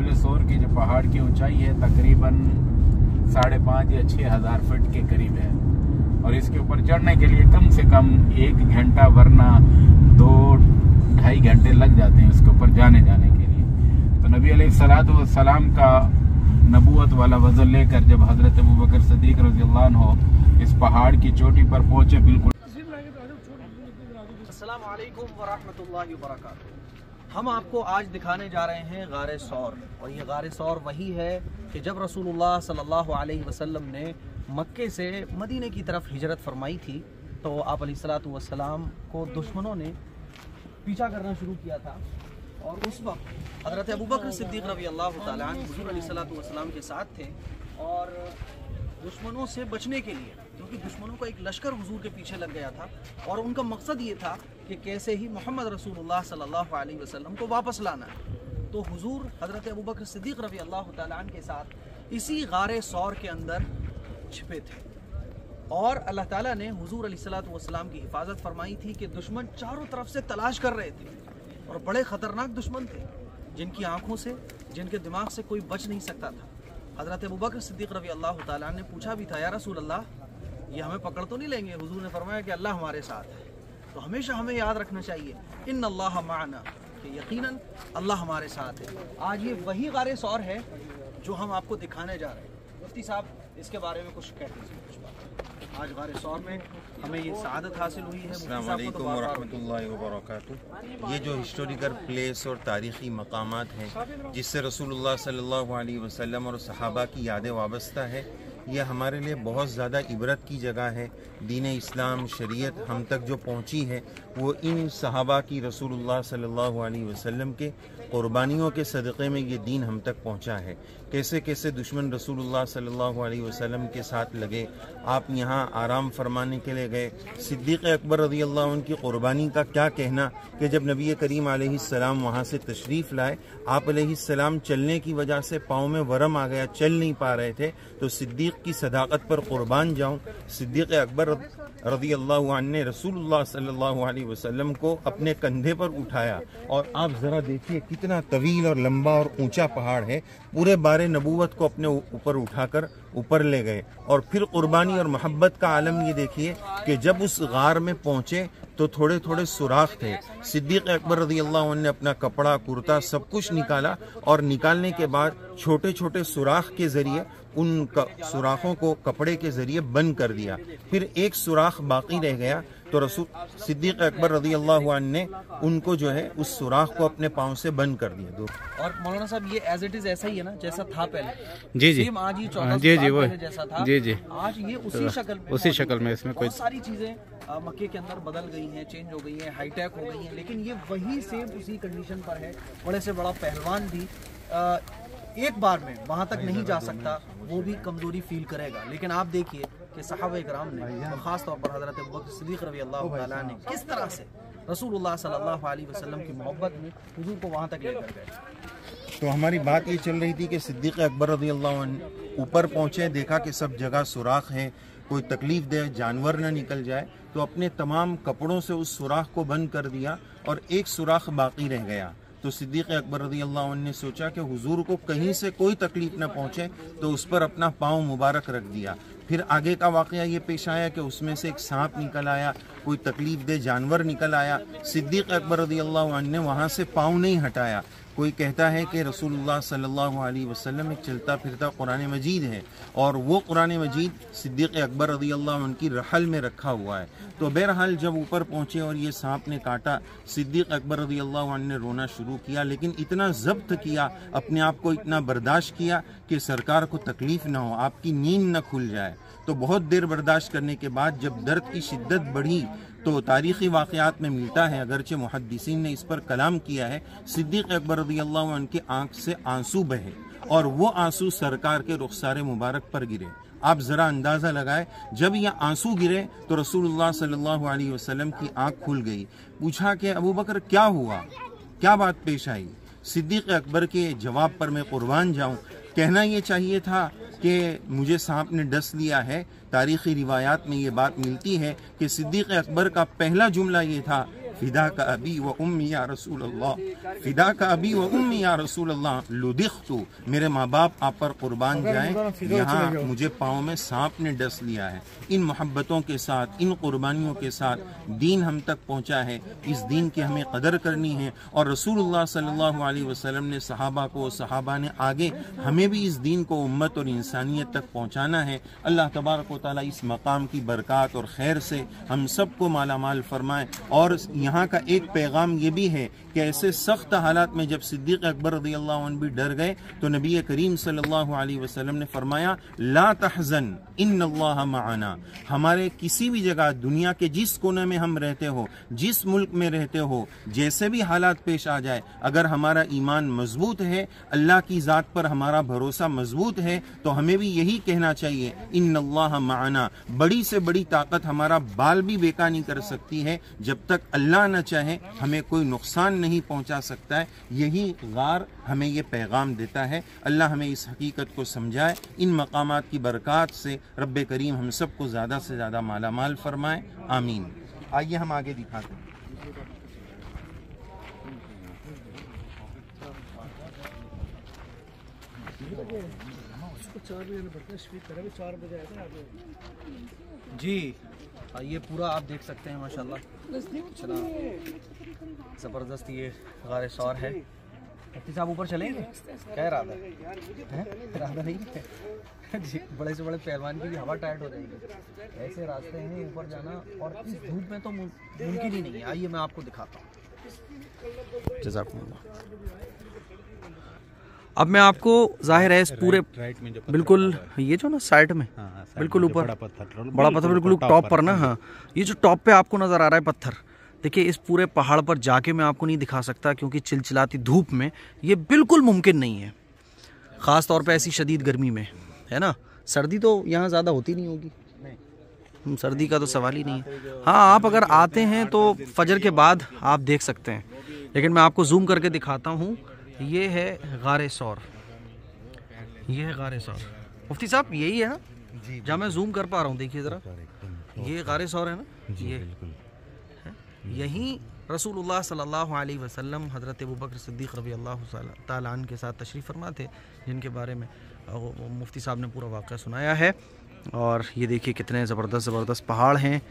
जबल सौर की जो पहाड़ की ऊंचाई है तकरीबन 5,500 या 6,000 फीट के करीब है, और इसके ऊपर चढ़ने के लिए कम से कम 1 घंटा वरना 2-2.5 घंटे लग जाते हैं इसके ऊपर जाने के लिए। तो नबी अलैहिस्सलाम का नबूवत वाला वज़न लेकर जब हज़रत अबू बकर सिद्दीक़ रज़ियल्लाहु अन्हु इस पहाड़ की चोटी पर पहुंचे, बिल्कुल अस्सलामु अलैकुम वरहमतुल्लाहि वबरकातुहू। हम आपको आज दिखाने जा रहे हैं गारे सौर, और ये गारे सौर वही है कि जब रसूलुल्लाह सल्लल्लाहु अलैहि वसल्लम ने मक्के से मदीने की तरफ हिजरत फरमाई थी, तो आप अलैहिस्सलातु वस्सलाम को दुश्मनों ने पीछा करना शुरू किया था, और उस वक्त हज़रत अबू बकर सिद्दीक़ रज़ियल्लाहु ताला अन्हु हुज़ूर अलैहिस्सलातु वस्सलाम के साथ थे, और दुश्मनों से बचने के लिए, क्योंकि दुश्मनों का एक लश्कर हुजूर के पीछे लग गया था, और उनका मकसद ये था कि कैसे ही मोहम्मद रसूलुल्लाह सल्लल्लाहु अलैहि वसल्लम को वापस लाना है। तो हुजूर हज़रत अबू बकर सिद्दीक़ रज़ियल्लाहु ताला अन्हु के साथ इसी गारे सौर के अंदर छिपे थे, और अल्लाह ताला ने हुजूर अलैहिस्सलातु वस्सलाम की हिफाजत फरमाई थी कि दुश्मन चारों तरफ से तलाश कर रहे थे, और बड़े ख़तरनाक दुश्मन थे जिनकी आँखों से, जिनके दिमाग से कोई बच नहीं सकता था। हज़रत अबू बकर सिद्दीक़ रज़ियल्लाहु ताला अन्हु ने पूछा भी था, या रसूल अल्लाह, ये हमें पकड़ तो नहीं लेंगे? हुजूर ने फरमाया कि अल्लाह हमारे साथ है। तो हमेशा हमें याद रखना चाहिए इन्न अल्लाह माना, कि यकीनन अल्लाह हमारे साथ है। आज ये वही गारे सौर है जो हम आपको दिखाने जा रहे हैं। मुफ्ती साहब, इसके बारे में कुछ कह दीजिए कुछ बात। आज गारे सौर में हमें ये सआदत हासिल हुई है। अस्सलाम वालेकुम वरहमतुल्लाहि वबरकातुहू। ये जो हिस्टोरिकल प्लेस और तारीख़ी मकामात हैं जिससे रसूलुल्लाह सल्लल्लाहु अलैहि वसल्लम और सहाबा की यादें वाबस्ता है, ये हमारे लिए बहुत ज़्यादा इबरत की जगह है। दीन इस्लाम शरीयत हम तक जो पहुँची है वो इन सहाबा की, रसूलुल्लाह सल्लल्लाहु अलैहि वसल्लम के क़ुरबानियों के सदक़े में ये दीन हम तक पहुँचा है। कैसे कैसे दुश्मन रसूलुल्लाह सल्लल्लाहु अलैहि वसल्लम के साथ लगे, आप यहाँ आराम फरमाने के लिए गए। सिद्दीक़ अकबर रज़ियल्लाहु अन्हु की क़ुरबानी का क्या कहना कि जब नबी करीम अलैहिस्सलाम वहाँ से तशरीफ़ लाए, आप अलैहिस्सलाम चलने की वजह से पाँव में वरम आ गया, चल नहीं पा रहे थे, तो सिद्दीक़ की सदाकत पर क़ुरबान जाऊँ, सिद्दीक़ अकबर रज़ियल्लाहु अन्हु ने रसूलुल्लाह सल्लल्लाहु अलैहि वसल्लम को अपने कंधे पर उठाया, और आप ज़रा देखिए कितना तवील और लंबा और ऊंचा पहाड़ है। पूरे बारे नबूवत को अपने ऊपर उठाकर ऊपर ले गए, और फिर कुर्बानी और मोहब्बत का आलम ये देखिए कि जब उस गार में पहुँचे तो थोड़े थोड़े सुराख थे। सिद्दीक़ अकबर रज़ियल्लाहु अन्हु ने अपना कपड़ा, कुर्ता सब कुछ निकाला, और निकालने के बाद छोटे छोटे सुराख के ज़रिए उन सुराखों को कपड़े के ज़रिए बंद कर दिया। फिर एक सुराख बाकी रह गया, तो रसूल सिद्दीक़ अकबर रज़ियल्लाहु अन्हु ने उनको जो है उस सुराख को अपने पाँव से बंद कर दिया। और मौलाना साहब, ये एज इट इज ऐसा ही है ना जैसा था पहले? जी जी, आज ही जी वो जैसा था, जी जी, आज ये उसी शक्ल में इसमें कोई सारी चीजें मक्के के अंदर बदल गई हैं, चेंज हो गई हैं, हाईटेक हो गई हैं, लेकिन ये वही सेम उसी कंडीशन पर है। बड़े से बड़ा पहलवान भी एक बार में वहाँ तक नहीं जा सकता, वो भी कमजोरी फील करेगा। लेकिन आप देखिए कि सहाबा-ए-किराम ने, और ख़ास तौर पर हज़रत अबू बकर सिद्दीक़ रज़ियल्लाहु ताला ने किस तरह से रसूलुल्लाह सल्लल्लाहु अलैहि वसल्लम की मोहब्बत में हुजूर को वहाँ तक लेकर गए। तो हमारी बात ये चल रही थी कि सिद्दीक़ अकबर रज़ियल्लाहु अन्हु ऊपर पहुँचे, देखा कि सब जगह सुराख हैं, कोई तकलीफ़ दे जानवर न निकल जाए, तो अपने तमाम कपड़ों से उस सुराख को बंद कर दिया, और एक सुराख बाकी रह गया। तो सिद्दीक़ अकबर रज़ियल्लाहु अन्हु ने सोचा कि हुजूर को कहीं से कोई तकलीफ़ न पहुँचे, तो उस पर अपना पाँव मुबारक रख दिया। फिर आगे का वाक़या ये पेश आया कि उसमें से एक सांप निकल आया, कोई तकलीफ़ दे जानवर निकल आया। सिद्दीक़ अकबर रज़ियल्लाहु अन्हु ने वहाँ से पाँव नहीं हटाया। कोई कहता है कि रसूलुल्लाह सल्लल्लाहु अलैहि वसल्लम एक चलता फिरता कुरान मजीद है, और वो कुरान मजीद सिद्दीक़ अकबर रज़ियल्लाहु अन्हु की रहल में रखा हुआ है। तो बहरहाल जब ऊपर पहुँचे और ये सांप ने काटा, सिद्दीक़ अकबर रज़ियल्लाहु अन्हु ने रोना शुरू किया, लेकिन इतना ज़ब्त किया, अपने आप को इतना बर्दाश्त किया कि सरकार को तकलीफ़ ना हो, आपकी नींद न खुल जाए। तो बहुत देर बर्दाश्त करने के बाद जब दर्द की शिद्दत बढ़ी, तो तारीख़ी वाक़यात में मिलता है, अगरचे मुहद्दिसीन ने इस पर कलाम किया है, सिद्दीक़ अकबर रज़ियल्लाहु अन्हु की आँख से आंसू बहे, और वो आंसू सरकार के रुख़सारे मुबारक पर गिरे। आप ज़रा अंदाज़ा लगाए, जब ये आंसू गिरे तो रसूलुल्लाह सल्लल्लाहु अलैहि वसल्लम की आँख खुल गई। पूछा कि अबू बकर क्या हुआ, क्या बात पेश आई? सिद्दीक़ अकबर के जवाब पर मैं कुर्बान जाऊँ, कहना ये चाहिए था कि मुझे सांप ने डस लिया है। तारीख़ी रिवायात में ये बात मिलती है कि सिद्दीक़ अकबर का पहला जुमला ये था, फिदा का अबी व उम्मी या रसूल अल्लाह, फिदा का अबी व उम्मी या रसूल अल्लाह, लुदिख्तु, मेरे माँ बाप आप पर कुर्बान जाएं, यहाँ मुझे पाँव में सांप ने डस लिया है। इन मोहब्बतों के साथ, इन कुर्बानियों के साथ दीन हम तक पहुँचा है। इस दीन की हमें कदर करनी है और रसूलुल्लाह सल्लल्लाहु अलैहि वसल्लम ने सहाबा को, सहाबा ने आगे हमें भी इस दीन को उम्मत और इंसानियत तक पहुँचाना है। अल्लाह तबारक व तआला इस मकाम की बरकत और खैर से हम सबको मालामाल फरमाए। और यहाँ का एक पैगाम ये भी है कि ऐसे सख्त हालात में जब सिद्दीक़ अकबर रज़ियल्लाहु अन्हु भी डर गए तो नबी करीम सल्लल्लाहु अलैहि वसल्लम ने फरमाया, ला तहज़न इन्नल्लाह मअना। हमारे किसी भी जगह, दुनिया के जिस कोने में हम रहते हो, जिस मुल्क में रहते हो, जैसे भी हालात पेश आ जाए, अगर हमारा ईमान मजबूत है, अल्लाह की ज़ात पर हमारा भरोसा मजबूत है, तो हमें भी यही कहना चाहिए, इन्नल्लाह मअना। बड़ी से बड़ी ताकत हमारा बाल भी बेका नहीं कर सकती है, जब तक अल्लाह न चाहे हमें कोई नुकसान नहीं पहुंचा सकता है। यही गार हमें ये पैगाम देता है। अल्लाह हमें इस हकीकत को समझाए। इन मकामात की बरकत से रब्बे करीम हम सबको ज़्यादा से ज़्यादा मालामाल फरमाए, आमीन। आइए हम आगे दिखाते हैं। जी ये पूरा आप देख सकते हैं माशाल्लाह, इतना ज़बरदस्त ये गारे सौर है। मुफ्ती साहब ऊपर चलेंगे, क्या इरादा है? इरादा नहीं है जी, बड़े से बड़े पहलवान की भी हवा टाइट हो जाएगी। ऐसे रास्ते हैं ऊपर जाना और इस धूप में तो मुमकिन ही नहीं है। आइए मैं आपको दिखाता हूँ। जज़ाकुमुल्लाह। अब मैं आपको जाहिर है इस पूरे बिल्कुल ये जो ना साइड में बिल्कुल ऊपर बड़ा पत्थर बिल्कुल टॉप पर ना, हाँ ये जो टॉप पे आपको नज़र आ रहा है पत्थर, देखिए इस पूरे पहाड़ पर जाके मैं आपको नहीं दिखा सकता क्योंकि चिलचिलाती धूप में ये बिल्कुल मुमकिन नहीं है, ख़ास तौर पे ऐसी शदीद गर्मी में, है ना। सर्दी तो यहाँ ज़्यादा होती नहीं होगी, सर्दी का तो सवाल ही नहीं है। हाँ आप अगर आते हैं तो फजर के बाद आप देख सकते हैं, लेकिन मैं आपको जूम करके दिखाता हूँ। ये है गारे सौर, ये है गारे सौर। मुफ्ती साहब यही है ना जहाँ मैं जूम कर पा रहा हूँ, देखिए ज़रा, ये गारे सौर है ना, ये यहीं रसूलुल्लाह सल्लल्लाहु अलैहि वसल्लम हज़रत अबू बकर सिद्दीक़ रज़ी अल्लाह तआला अन्हु के साथ तशरीफ़ फरमा थे, जिनके बारे में मुफ्ती साहब ने पूरा वाक़या सुनाया है। और ये देखिए कितने ज़बरदस्त पहाड़ हैं,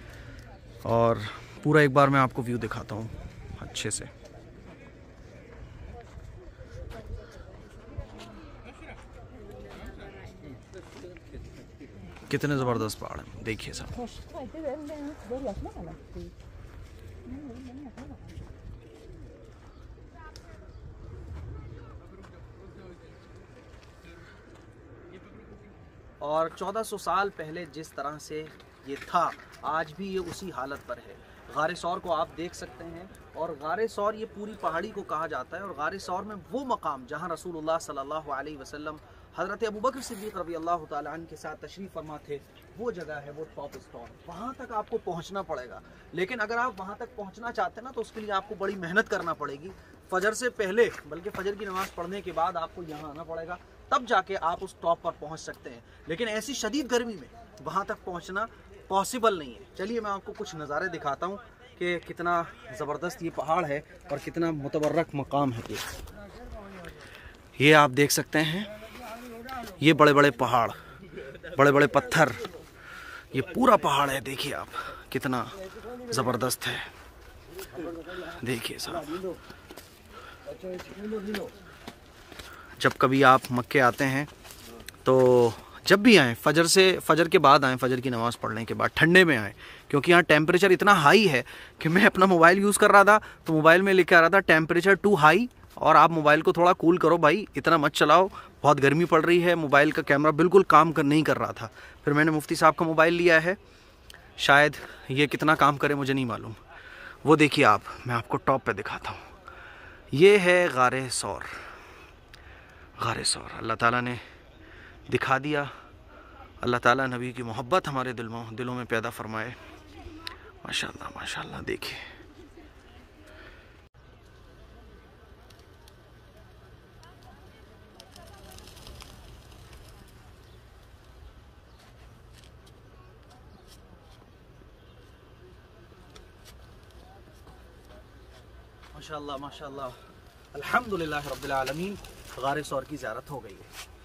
और पूरा एक बार मैं आपको व्यू दिखाता हूँ अच्छे से। कितने ज़बरदस्त पहाड़ हैं, देखिए सब। और 1400 साल पहले जिस तरह से ये था, आज भी ये उसी हालत पर है। गारे सौर को आप देख सकते हैं, और गारे सौर ये पूरी पहाड़ी को कहा जाता है। और गारे सौर में वो मकाम जहाँ रसूलुल्लाह सल्लल्लाहु अलैहि वसल्लम हज़रत अबू बकर सिद्दीक़ रज़ी अल्लाह तआला अन्हु के साथ तशरीफ़ फरमा थे, वो जगह है वो टॉप स्टॉन। वहाँ तक आपको पहुँचना पड़ेगा, लेकिन अगर आप वहाँ तक पहुँचना चाहते हैं ना तो उसके लिए आपको बड़ी मेहनत करना पड़ेगी। फजर से पहले, बल्कि फजर की नमाज़ पढ़ने के बाद आपको यहाँ आना पड़ेगा, तब जाके आप उस टॉप पर पहुँच सकते हैं। लेकिन ऐसी शदीद गर्मी में वहाँ तक पहुँचना पॉसिबल नहीं है। चलिए मैं आपको कुछ नज़ारे दिखाता हूँ कि कितना ज़बरदस्त ये पहाड़ है और कितना मुतबर्रक मकाम है। ये आप देख सकते हैं, ये बड़े बड़े पहाड़, बड़े बड़े पत्थर, ये पूरा पहाड़ है। देखिए आप कितना ज़बरदस्त है, देखिए साहब। जब कभी आप मक्के आते हैं तो जब भी आएँ, फजर के बाद आएँ, फजर की नमाज़ पढ़ने के बाद ठंडे में आएँ, क्योंकि यहाँ टेम्परेचर इतना हाई है कि मैं अपना मोबाइल यूज़ कर रहा था तो मोबाइल में लिखा आ रहा था टेम्परेचर टू हाई, और आप मोबाइल को थोड़ा कूल करो भाई, इतना मत चलाओ, बहुत गर्मी पड़ रही है। मोबाइल का कैमरा बिल्कुल काम नहीं कर रहा था। फिर मैंने मुफ्ती साहब का मोबाइल लिया है, शायद ये कितना काम करे मुझे नहीं मालूम। वो देखिए आप, मैं आपको टॉप पे दिखाता हूँ। ये है गारे सौर, गारे सौर अल्लाह ताला ने दिखा दिया। अल्लाह ताला नबी की मोहब्बत हमारे दिलों में पैदा फरमाए। माशाल्लाह माशाल्लाह। देखिए ماشاءاللہ ماشاءاللہ، الحمدللہ رب العالمین، غار سور کی زیارت ہو گئی ہے۔